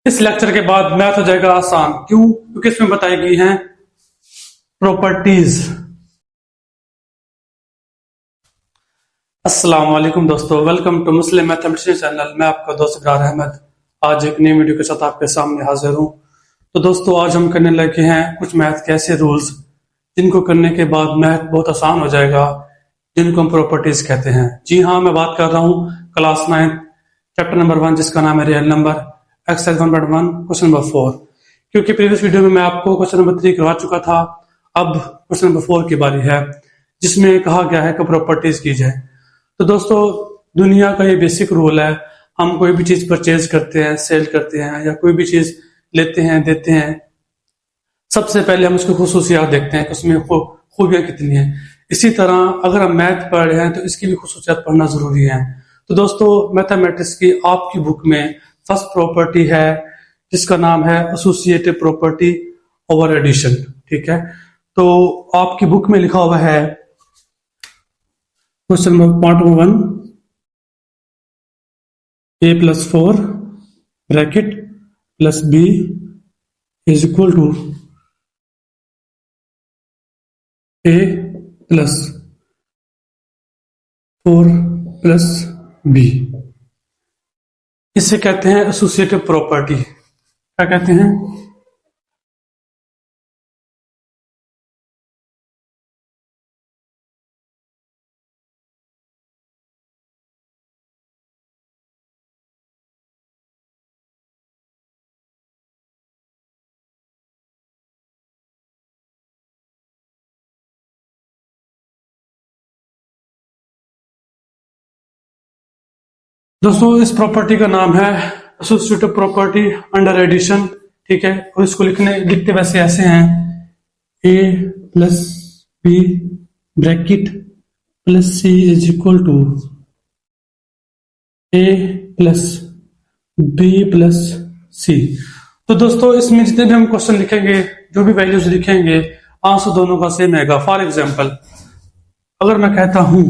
इस लेक्चर के बाद मैथ हो जाएगा आसान। क्यों? क्योंकि इसमें बताई गई हैं प्रॉपर्टीज। अस्सलाम वालेकुम दोस्तों, welcome to Muslim mathematician channel. मैं आपका दोस्त इकरार अहमद आज एक नई वीडियो के साथ आपके सामने हाजिर हूं। तो दोस्तों, आज हम करने लगे हैं कुछ मैथ के ऐसे रूल्स जिनको करने के बाद मैथ बहुत आसान हो जाएगा, जिनको हम प्रॉपर्टीज कहते हैं। जी हाँ, मैं बात कर रहा हूँ क्लास 9 चैप्टर नंबर 1 जिसका नाम है real number, exercise 1.1 question number 4। क्योंकि प्रीवियस वीडियो में मैं आपको क्वेश्चन नंबर 3 करवा चुका था, अब क्वेश्चन नंबर 4 की बारी है जिसमें कहा गया है कि प्रॉपर्टीज की जाए। तो दोस्तों, दुनिया का ये बेसिक रूल है, हम कोई भी चीज परचेज करते हैं, सेल करते हैं या कोई भी चीज लेते हैं, देते हैं, सबसे पहले हम उसकी खुसूसियात देखते हैं कि उसमें खूबियां कितनी हैं। इसी तरह अगर हम मैथ पढ़ रहे हैं तो इसकी भी खुसूसियात पढ़ना जरूरी है। तो दोस्तों, मैथमेटिक्स की आपकी बुक में फर्स्ट प्रॉपर्टी है जिसका नाम है एसोसिएटिव प्रॉपर्टी ओवर एडिशन। ठीक है, तो आपकी बुक में लिखा हुआ है question number part 1, a+4 bracket plus b is equal to a+4 plus b। इसे कहते हैं एसोसिएटिव प्रॉपर्टी। क्या कहते हैं? दोस्तों, इस प्रॉपर्टी का नाम है एसोसिएटिव प्रॉपर्टी अंडर एडिशन। ठीक है, और इसको लिखते वैसे ऐसे हैं, a+b bracket plus c is equal to a+b+c। तो दोस्तों, इसमें जितने भी हम क्वेश्चन लिखेंगे, जो भी वैल्यूज लिखेंगे, आंसर दोनों का सेम रहेगा। फॉर एग्जाम्पल, अगर मैं कहता हूं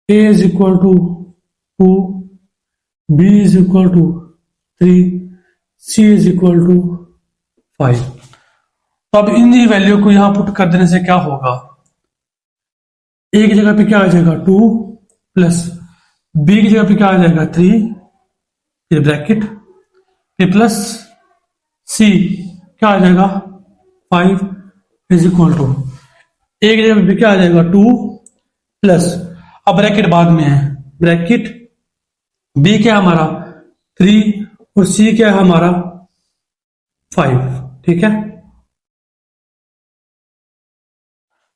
a is equal to 2, b is equal to 3, c is equal to 5, तो अब इन वैल्यू को यहां पुट कर देने से क्या होगा? a की जगह पे क्या आ जाएगा? 2 प्लस b की जगह पे क्या आ जाएगा? 3, फिर ब्रैकेट, फिर प्लस c क्या आ जाएगा? 5 इज इक्वल टू a की जगह पे क्या आ जाएगा? 2 प्लस, अब ब्रैकेट बाद में है, ब्रैकेट b क्या है हमारा? 3 और c क्या है हमारा? 5। ठीक है,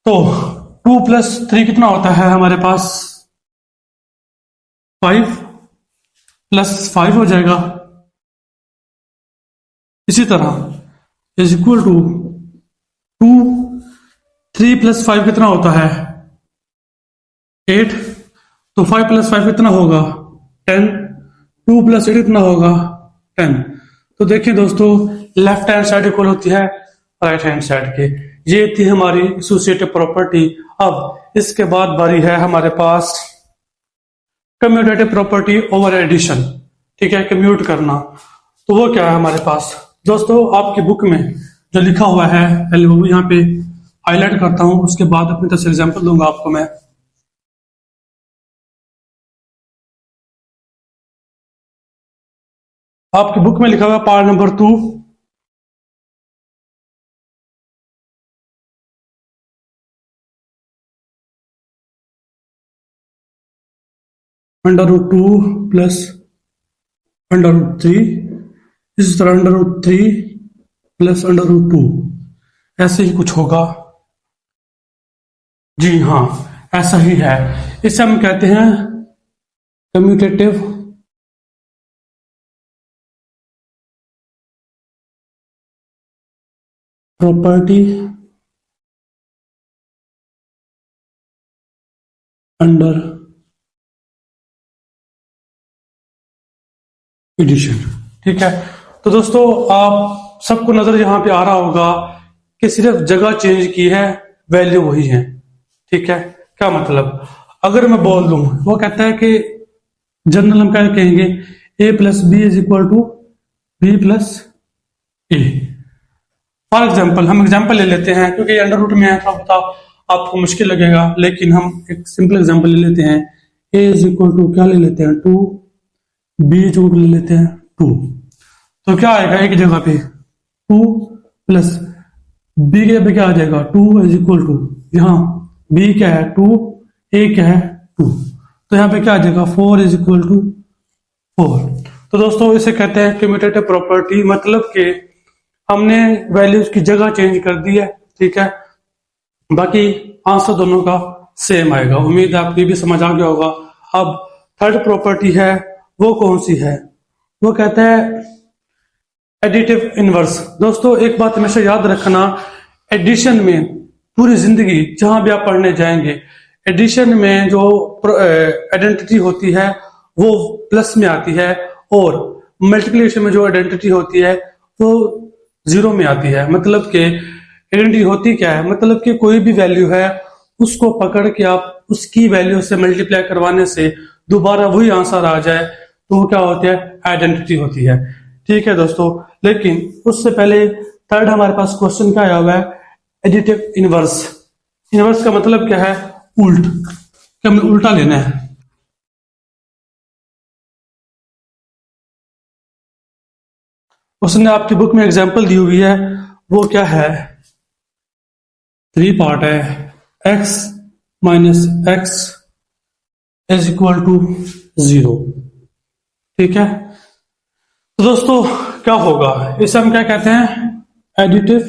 तो 2 प्लस 3 कितना होता है हमारे पास? 5 प्लस 5 हो जाएगा। इसी तरह इज इक्वल टू 2, 3 प्लस 5 कितना होता है? 8, तो 5 प्लस 5 कितना होगा? 10, 2 प्लस 8 कितना होगा? 10। तो देखिए दोस्तों, लेफ्ट हैंड साइड इक्वल होती है राइट हैंड साइड के। ये थी हमारी एसोसिएटिव प्रॉपर्टी। अब इसके बाद बारी है हमारे पास कम्यूटेटिव प्रॉपर्टी ओवर एडिशन। ठीक है, कम्यूट करना। तो वो क्या है हमारे पास? दोस्तों, आपकी बुक में जो लिखा हुआ है, पहले वो यहाँ पे हाईलाइट करता हूं, उसके बाद अपनी तरफ से एग्जाम्पल दूंगा आपको मैं। आपकी बुक में लिखा हुआ है पार्ट नंबर 2, √2 प्लस √3, इस तरह √3 प्लस √2, ऐसे ही कुछ होगा। जी हाँ, ऐसा ही है। इसे हम कहते हैं कम्यूटेटिव प्रॉपर्टी अंडर एडिशन। ठीक है, तो दोस्तों, आप सबको नजर यहां पे आ रहा होगा कि सिर्फ जगह चेंज की है, वैल्यू वही है। ठीक है, क्या मतलब? अगर मैं बोल दूं, वो कहता है कि जनरल हम क्या कहेंगे, A plus B is equal to B plus A. For example हम एग्जाम्पल ले लेते हैं, क्योंकि अंडर रूट में है तो बताओ आपको मुश्किल लगेगा, लेकिन हम एक सिंपल एग्जाम्पल ले लेते हैं। ए इज इक्वल टू क्या ले लेते हैं 2, बी इज इक्वल टू ले लेते हैं 2। तो क्या आएगा एक जगह पे 2 प्लस बी के पे क्या आ जाएगा 2 इज इक्वल टू, यहाँ बी क्या है 2, ए क्या है 2, तो यहाँ पे क्या आ जाएगा 4 इज इक्वल टू 4। तो दोस्तों इसे कहते हैं कम्यूटेटिव प्रॉपर्टी, मतलब कि हमने वैल्यूज की जगह चेंज कर दी है, ठीक है, बाकी आंसर दोनों का सेम आएगा। उम्मीद है आपको ये भी समझ आ गया होगा। अब थर्ड प्रॉपर्टी है, वो कौन सी है, वो कहता है एडिटिव इनवर्स। दोस्तों एक बात हमेशा याद रखना, एडिशन में पूरी जिंदगी जहां भी आप पढ़ने जाएंगे, एडिशन में जो आइडेंटिटी होती है वो प्लस में आती है, और मल्टीप्लिकेशन में जो आइडेंटिटी होती है वो जीरो में आती है। मतलब कि आइडेंटिटी होती क्या है, मतलब कि कोई भी वैल्यू है उसको पकड़ के आप उसकी वैल्यू से मल्टीप्लाई करवाने से दोबारा वही आंसर आ जाए तो वो क्या होती है, आइडेंटिटी होती है। ठीक है दोस्तों, लेकिन उससे पहले थर्ड हमारे पास क्वेश्चन क्या आया हुआ है, एडिटिव इनवर्स। इनवर्स का मतलब क्या है, उल्ट, क्या हमें उल्टा लेना है। उसने आपकी बुक में एग्जांपल दी हुई है, वो क्या है, 3 पार्ट है, x minus x is equal to 0। ठीक है, तो दोस्तों क्या होगा, इसे हम क्या कहते हैं, एडिटिव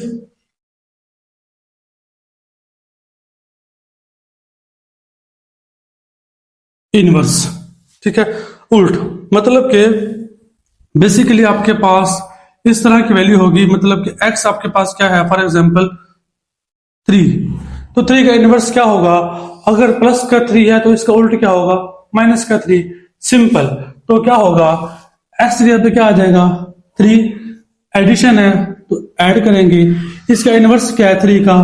इनवर्स। ठीक है, उल्ट, मतलब कि बेसिकली आपके पास इस तरह की वैल्यू होगी, मतलब कि x आपके पास क्या है, फॉर एग्जांपल 3, तो 3 का इनवर्स क्या होगा, अगर प्लस का 3 है तो इसका उल्ट क्या होगा, माइनस का 3। सिंपल, तो क्या होगा, x जगह पे क्या आ जाएगा 3, एडिशन है तो ऐड करेंगे, इसका इनवर्स क्या है 3 का,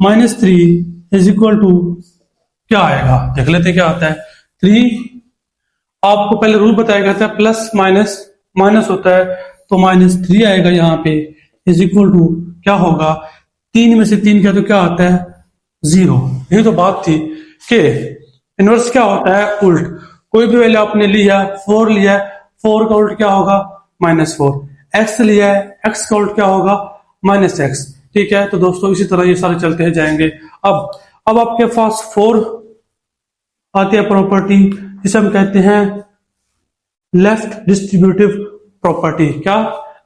-3 इज इक्वल टू क्या आएगा, देख लेते क्या आता है। 3 आपको पहले रूल बताया गया था, प्लस माइनस माइनस होता है, तो -3 आएगा यहाँ पे, इज इक्वल टू क्या होगा, 3 में से 3 क्या तो क्या आता है 0। यही तो बात थी कि इनवर्स क्या होता है, उल्ट। कोई भी वैल्यू आपने लिया, 4 लिया, 4 का उल्ट क्या होगा, -4। x लिया है, x का उल्ट क्या होगा, -x। ठीक है, तो दोस्तों इसी तरह ये सारे चलते हैं जाएंगे। अब आपके पास 4 आती है प्रॉपर्टी, जिसे हम कहते हैं लेफ्ट डिस्ट्रीब्यूटिव प्रॉपर्टी। क्या,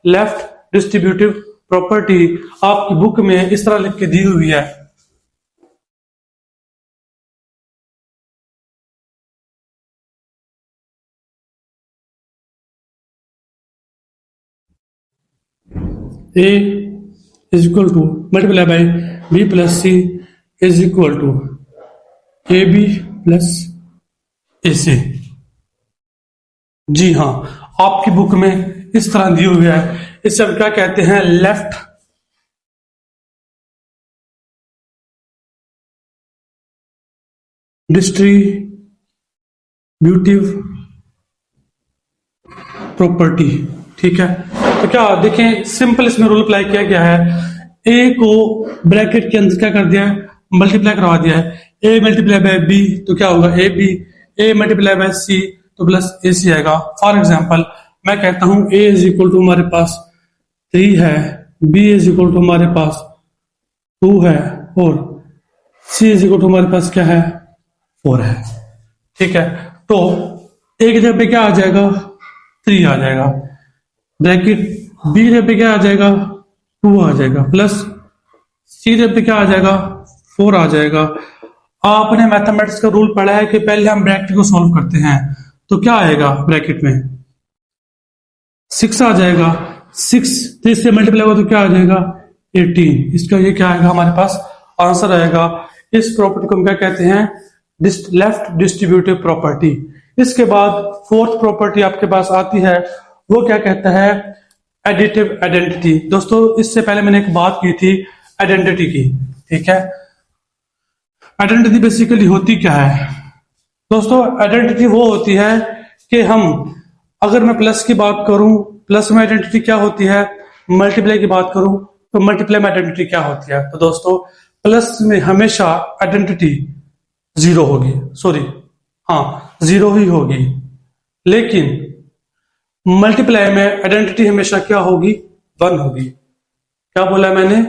लेफ्ट डिस्ट्रीब्यूटिव प्रॉपर्टी आपकी बुक में इस तरह लिख के दी हुई है, a is equal to multiply by b plus c is equal to A B plus A C. जी हाँ, आपकी बुक में इस तरह दी हुई है, इसे हम क्या कहते हैं, लेफ्ट डिस्ट्रीब्यूटिव प्रॉपर्टी। ठीक है, तो क्या देखें, सिंपल इसमें रूल अप्लाई किया गया है, ए को ब्रैकेट के अंदर क्या कर दिया है, मल्टीप्लाई करवा दिया है, ए मल्टीप्लाई बाय बी तो क्या होगा A B, A multiply by C तो प्लस ए सी आएगा। फॉर एग्जाम्पल मैं कहता हूं ए इज इक्वल टू हमारे पास 3 है, बी इज इक्वल टू हमारे पास 2 है, और सी इज इक्वल टू हमारे पास क्या है 4 है। ठीक है, तो एक जगह पे क्या आ जाएगा 3 आ जाएगा, ब्रैकेट बी जगह पे क्या आ जाएगा 2 आ जाएगा, प्लस सी जगह पे क्या आ जाएगा 4 आ जाएगा। आपने मैथमेटिक्स का रूल पढ़ा है कि पहले हम ब्रैकेट को सॉल्व करते हैं, तो क्या आएगा ब्रैकेट में 6 आ जाएगा, 6 3 से मल्टीप्लाई होगा तो क्या आ जाएगा 18। इसका ये क्या आएगा, हमारे पास आंसर आएगा। इस प्रॉपर्टी को हम क्या कहते हैं, लेफ्ट डिस्ट्रीब्यूटिव प्रॉपर्टी। इसके बाद फोर्थ प्रॉपर्टी आपके पास आती है, वो क्या कहता है, एडिटिव आइडेंटिटी। दोस्तों इससे पहले मैंने एक बात की थी आइडेंटिटी की। ठीक है, आइडेंटिटी बेसिकली होती क्या है दोस्तों, आइडेंटिटी वो होती है कि हम अगर मैं प्लस की बात करूं, प्लस में आइडेंटिटी क्या होती है, मल्टीप्लाई की बात करूं तो मल्टीप्लाई में आइडेंटिटी क्या होती है। तो दोस्तों प्लस में हमेशा आइडेंटिटी जीरो होगी, सॉरी हाँ जीरो ही होगी, लेकिन मल्टीप्लाई में आइडेंटिटी हमेशा क्या होगी, वन होगी। क्या बोला मैंने,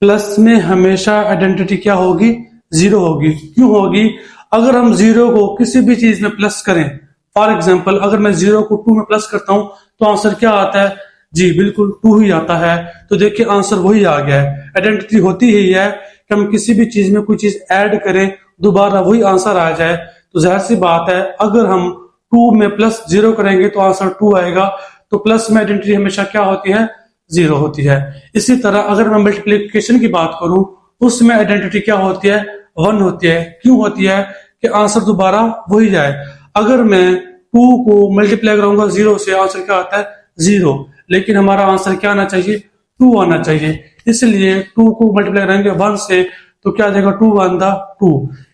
प्लस में हमेशा आइडेंटिटी क्या होगी, जीरो होगी। क्यों होगी, अगर हम जीरो को किसी भी चीज में प्लस करें, फॉर एग्जाम्पल अगर मैं जीरो को टू में प्लस करता हूं तो आंसर क्या आता है, जी बिल्कुल टू ही आता है। तो देखिए आंसर वही आ गया है। आइडेंटिटी होती ही है कि हम किसी भी चीज में कोई चीज ऐड करें दोबारा वही आंसर आ जाए। तो जाहिर सी बात है अगर हम टू में प्लस जीरो करेंगे तो आंसर टू आएगा। तो प्लस में आइडेंटिटी हमेशा क्या होती है, जीरो होती है। इसी तरह अगर मैं मल्टीप्लिकेशन की बात करूं उसमें आइडेंटिटी क्या होती है, वन होती है। क्यों होती है, कि आंसर दोबारा वही जाए। अगर मैं टू को मल्टीप्लाई करूंगा जीरो से, आंसर क्या आता है, जीरो, लेकिन हमारा आंसर क्या आना चाहिए, टू आना चाहिए। इसलिए टू को मल्टीप्लाई करेंगे वन से तो क्या आ जाएगा, टू वन दा टू।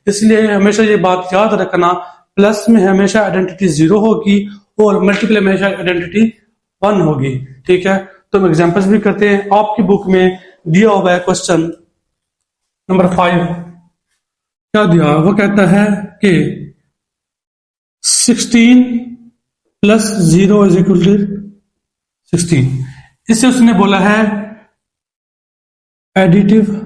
इसलिए हमेशा ये बात याद रखना, प्लस में हमेशा आइडेंटिटी जीरो होगी और मल्टीप्लाई में हमेशा आइडेंटिटी वन होगी। ठीक है, तो हम एग्जांपल्स भी करते हैं। आपकी बुक में दिया हुआ है क्वेश्चन नंबर 5, क्या दिया, वो कहता है कि 16 प्लस 0 इज इक्वल टू 16। इससे उसने बोला है एडिटिव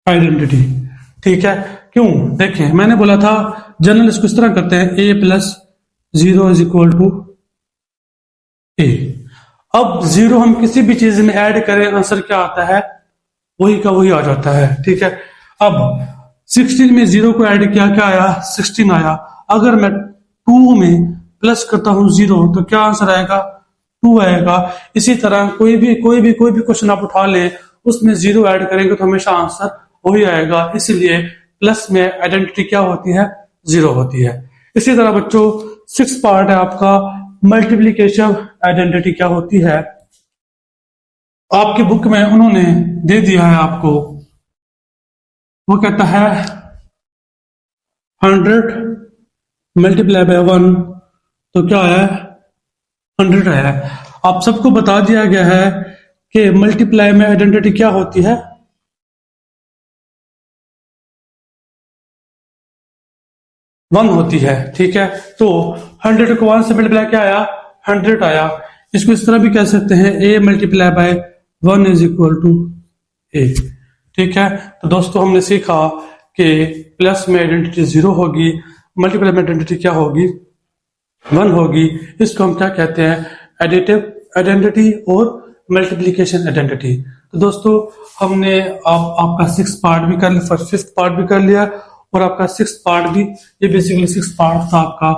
आइडेंटिटी। ठीक है, क्यों, देखें मैंने बोला था जनरल इसको इस तरह करते हैं, a plus 0 is equal to A. अब जीरो हम किसी भी चीज में ऐड करें आंसर क्या आता है, वही का वही आ जाता है। ठीक है, अब 16 में जीरो को ऐड किया, क्या आया, 16 आया। अगर मैं 2 में प्लस करता हूं जीरो तो क्या आंसर आएगा, 2 आएगा। इसी तरह कोई भी क्वेश्चन आप उठा ले उसमें जीरो ऐड करेंगे तो हमेशा आंसर वही आएगा। इसलिए प्लस में आइडेंटिटी क्या होती है, जीरो होती है। इसी तरह बच्चों 6 पार्ट है आपका मल्टीप्लीकेशन आइडेंटिटी क्या होती है। आपकी बुक में उन्होंने दे दिया है आपको, वो कहता है 100 मल्टीप्लाई बाय 1 तो क्या है, 100 है। आप सबको बता दिया गया है कि मल्टीप्लाई में आइडेंटिटी क्या होती है, वन होती है। ठीक है, तो 100 को 1 से मल्टीप्लाई क्या आया, 100 आया। इसको इस तरह भी कह सकते हैं a multiply by 1 is equal to A. ठीक है, तो दोस्तों हमने सीखा कि प्लस में आइडेंटिटी जीरो होगी, मल्टीप्लाई में आइडेंटिटी क्या होगी, वन होगी। इसको हम क्या कहते हैं, एडिटिव आइडेंटिटी और मल्टीप्लिकेशन आइडेंटिटी। तो दोस्तों हमने आपका 6 पार्ट भी कर लिया, 5th पार्ट भी कर लिया और आपका 6th पार्ट भी, ये बेसिकली 6 पार्ट था आपका,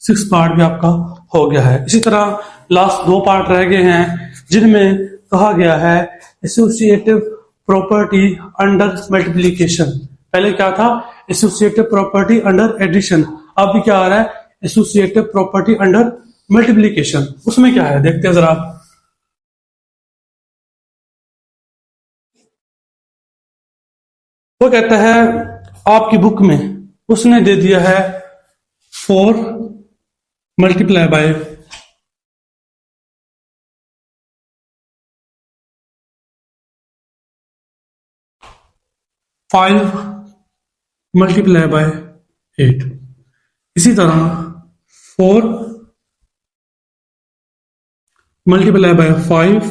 6 पार्ट भी आपका हो गया है। इसी तरह लास्ट 2 पार्ट रह गए हैं जिनमें कहा गया है एसोसिएटिव प्रॉपर्टी अंडर मल्टीप्लिकेशन। पहले क्या था, एसोसिएटिव प्रॉपर्टी अंडर एडिशन, अब भी क्या आ रहा है, एसोसिएटिव प्रॉपर्टी अंडर मल्टीप्लिकेशन। उसमें क्या है देखते हैं जरा। वो कहता है आपकी बुक में उसने दे दिया है 4 मल्टीप्लाई बाय 5 मल्टीप्लाई बाय 8। इसी तरह 4 मल्टीप्लाई बाय 5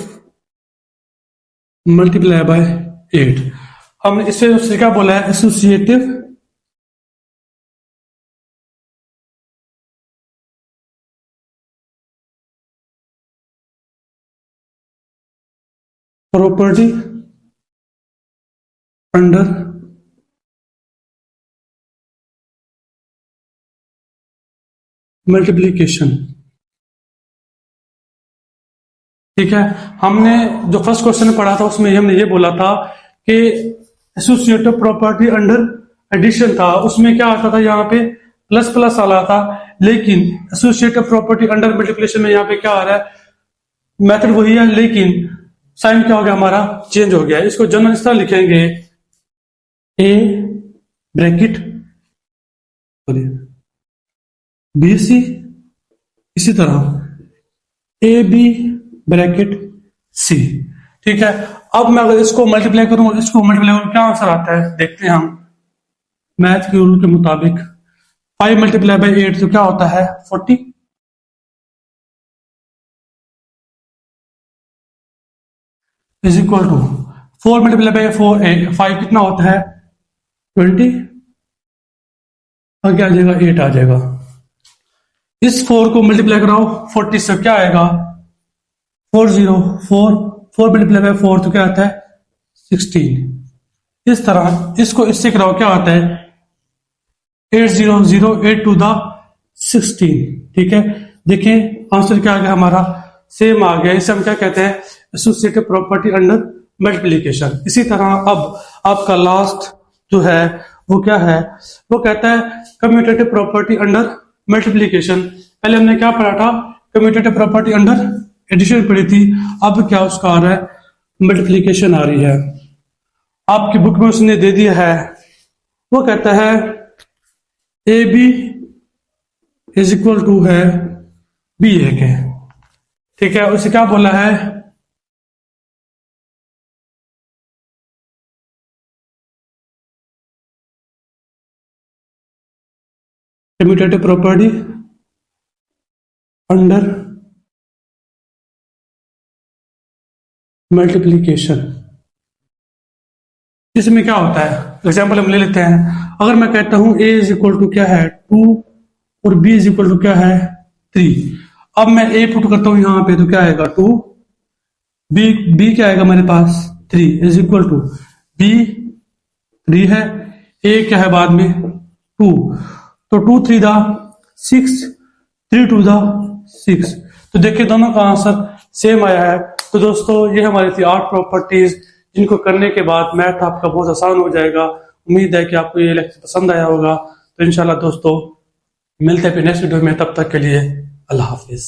मल्टीप्लाई बाय 8। हमने इससे क्या बोला है, एसोसिएटिव प्रॉपर्टी अंडर मल्टीप्लिकेशन। ठीक है, हमने जो फर्स्ट क्वेश्चन पढ़ा था उसमें हमने ये बोला था कि एसोसिएटिव प्रॉपर्टी अंडर एडिशन था, उसमें क्या आता था, यहाँ पे प्लस प्लस आ रहा था, लेकिन एसोसिएटिव प्रॉपर्टी अंडर मल्टीप्लिकेशन में यहाँ पे क्या आ रहा है, मेथड वही है लेकिन साइन क्या हो गया, हमारा चेंज हो गया है। इसको जनरल इस तरह लिखेंगे, ए ब्रैकेट बी सी, इसी तरह ए बी ब्रैकेट सी। ठीक है, अब मैं अगर इसको मल्टीप्लाई करूं, क्या आंसर आता है देखते हैं हम। मैथ के रूल के मुताबिक 5 मल्टीप्लाई बाई 8 तो क्या होता है 40, is equal to 4 multiply by 5 कितना होता है 20, और क्या आ जाएगा 8 आ जाएगा। इस 4 को मल्टीप्लाई कराओ 40 से, क्या आएगा 4 मल्टीप्लाई बाई 4 तो क्या आता है 16। इस तरह इसको इससे कराओ, क्या आता है 8 टू द 16। ठीक है, देखिए आंसर क्या आ गया हमारा, सेम आ गया। इसे हम क्या कहते हैं एसोसिएटिव प्रॉपर्टी अंडर मल्टीप्लिकेशन। इसी तरह अब आपका लास्ट जो है वो क्या है, वो कहता है कम्यूटेटिव प्रॉपर्टी अंडर मल्टीप्लिकेशन। पहले हमने क्या पढ़ा था, कम्यूटेटिव प्रॉपर्टी अंडर एडिशन पढ़ी थी, अब क्या उसका आ रहा है मल्टीप्लिकेशन आ रही है। आपकी बुक में उसने दे दिया है, वो कहता है A B is equal to है बी ए के। ठीक है, उसे क्या बोला है कम्यूटेटिव प्रॉपर्टी अंडर मल्टीप्लिकेशन। इसमें क्या होता है, एग्जाम्पल हम ले लेते हैं। अगर मैं कहता हूं ए इज इक्वल टू क्या है 2 और बी इज इक्वल टू क्या है 3, अब मैं ए पुट करता हूं यहां पे तो क्या आएगा 2, बी क्या आएगा मेरे पास 3 इज इक्वल टू बी 3 है, ए क्या है बाद में 2, तो 2 3 दा 6, 3 2 दा 6। तो देखिए दोनों का आंसर सेम आया है। तो दोस्तों ये हमारी थी 8 प्रॉपर्टीज, जिनको करने के बाद मैथ आपका बहुत आसान हो जाएगा। उम्मीद है कि आपको ये लेक्चर पसंद आया होगा। तो इंशाल्लाह दोस्तों मिलते हैं फिर नेक्स्ट वीडियो में, तब तक के लिए अल्लाह हाफिज।